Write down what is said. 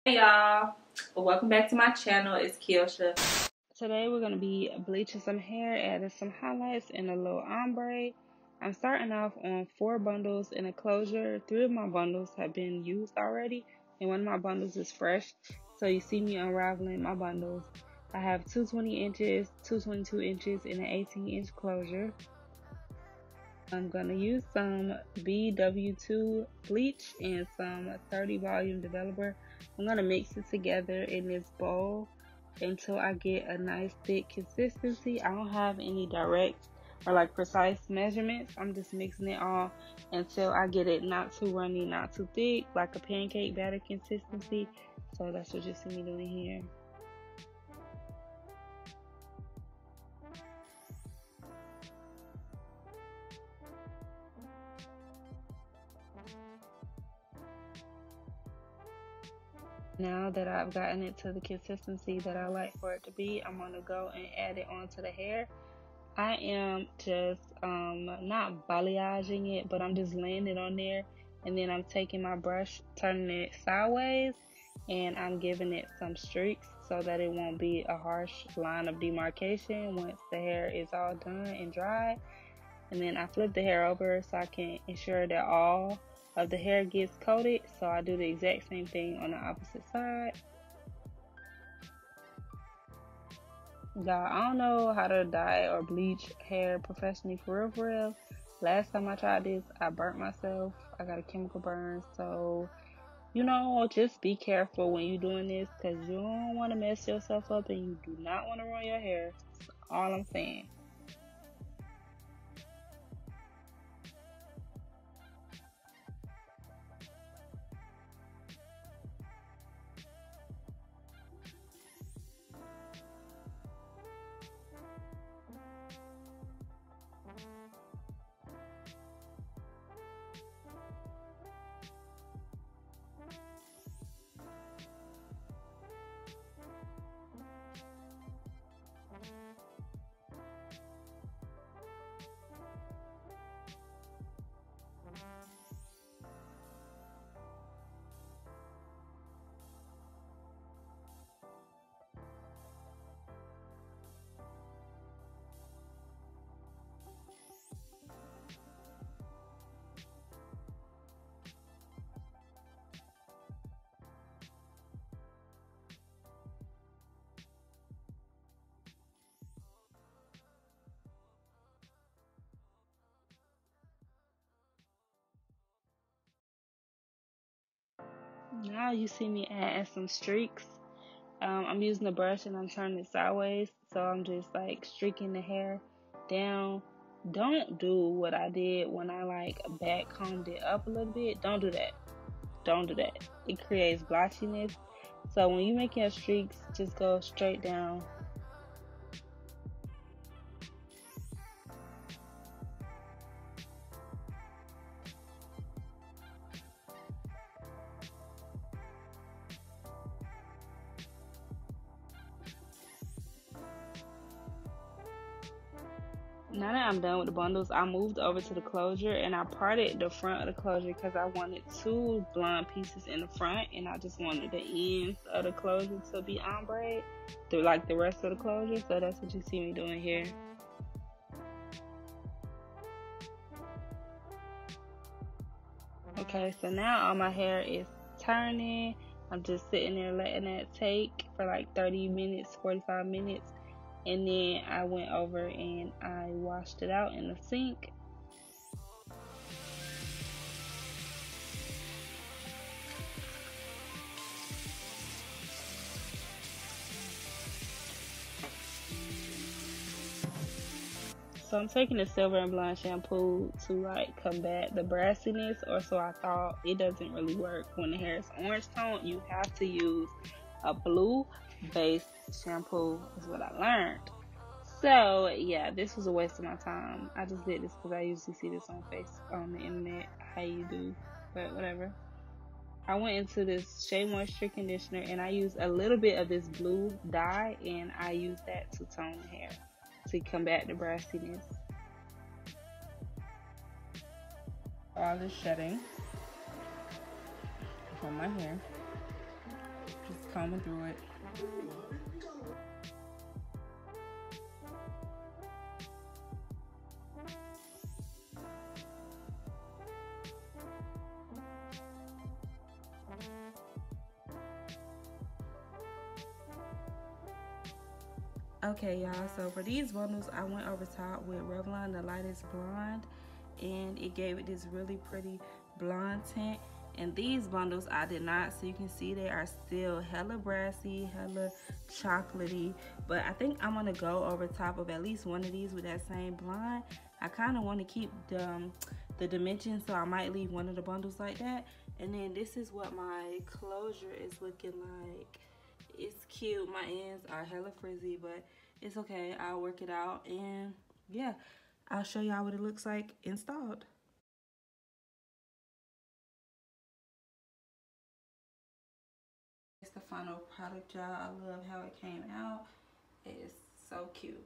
Hey y'all, welcome back to my channel. It's Kiosha. Today we're going to be bleaching some hair, adding some highlights and a little ombre. I'm starting off on 4 bundles in a closure. 3 of my bundles have been used already and one of my bundles is fresh. So you see me unraveling my bundles. I have 220 inches, 222 inches, and an 18-inch closure. I'm going to use some BW2 bleach and some 30 volume developer. I'm going to mix it together in this bowl until I get a nice thick consistency. I don't have any direct or like precise measurements. I'm just mixing it all until I get it not too runny, not too thick, like a pancake batter consistency. So that's what you see me doing here. Now that I've gotten it to the consistency that I like for it to be, I'm going to go and add it onto the hair. I am just not balayaging it, but I'm just laying it on there, and then I'm taking my brush, turning it sideways, and I'm giving it some streaks so that it won't be a harsh line of demarcation once the hair is all done and dry. And then I flip the hair over so I can ensure that all of the hair gets coated. So I do the exact same thing on the opposite side. Y'all, I don't know how to dye or bleach hair professionally for real. Last time I tried this, I burnt myself. I got a chemical burn. So, you know, just be careful when you're doing this because you don't want to mess yourself up and you do not want to ruin your hair. That's all I'm saying. Now you see me adding some streaks. I'm using the brush and I'm turning it sideways, so I'm just like streaking the hair down. Don't do what I did when I like back combed it up a little bit. Don't do that. Don't do that. It creates blotchiness. So when you make your streaks, just go straight down. Now that I'm done with the bundles, I moved over to the closure and I parted the front of the closure because I wanted 2 blonde pieces in the front and I just wanted the ends of the closure to be ombre through like the rest of the closure. So that's what you see me doing here. Okay, so now all my hair is turning. I'm just sitting there letting that take for like 30 minutes, 45 minutes. And then I went over and I washed it out in the sink. So I'm taking the Silver and Blonde shampoo to like combat the brassiness, or so I thought. It doesn't really work when the hair is orange tone. You have to use a blue based shampoo is what I learned. So yeah, this was a waste of my time. I just did this because I usually see this on the internet, how you do, but whatever. I went into this Shea Moisture conditioner and I used a little bit of this blue dye and I used that to tone the hair to combat the brassiness. All this shedding from my hair. combing through it. Okay, y'all, so for these bundles, I went over top with Revlon, the lightest blonde, and it gave it this really pretty blonde tint. And these bundles I did not, so you can see they are still hella brassy, hella chocolatey, but I think I'm gonna go over top of at least one of these with that same blonde. I kind of want to keep the dimensions, so I might leave one of the bundles like that. And then this is what my closure is looking like. It's cute. My ends are hella frizzy, but it's okay. I'll work it out, and yeah, I'll show y'all what it looks like installed. It's the final product, y'all. I love how it came out. It is so cute.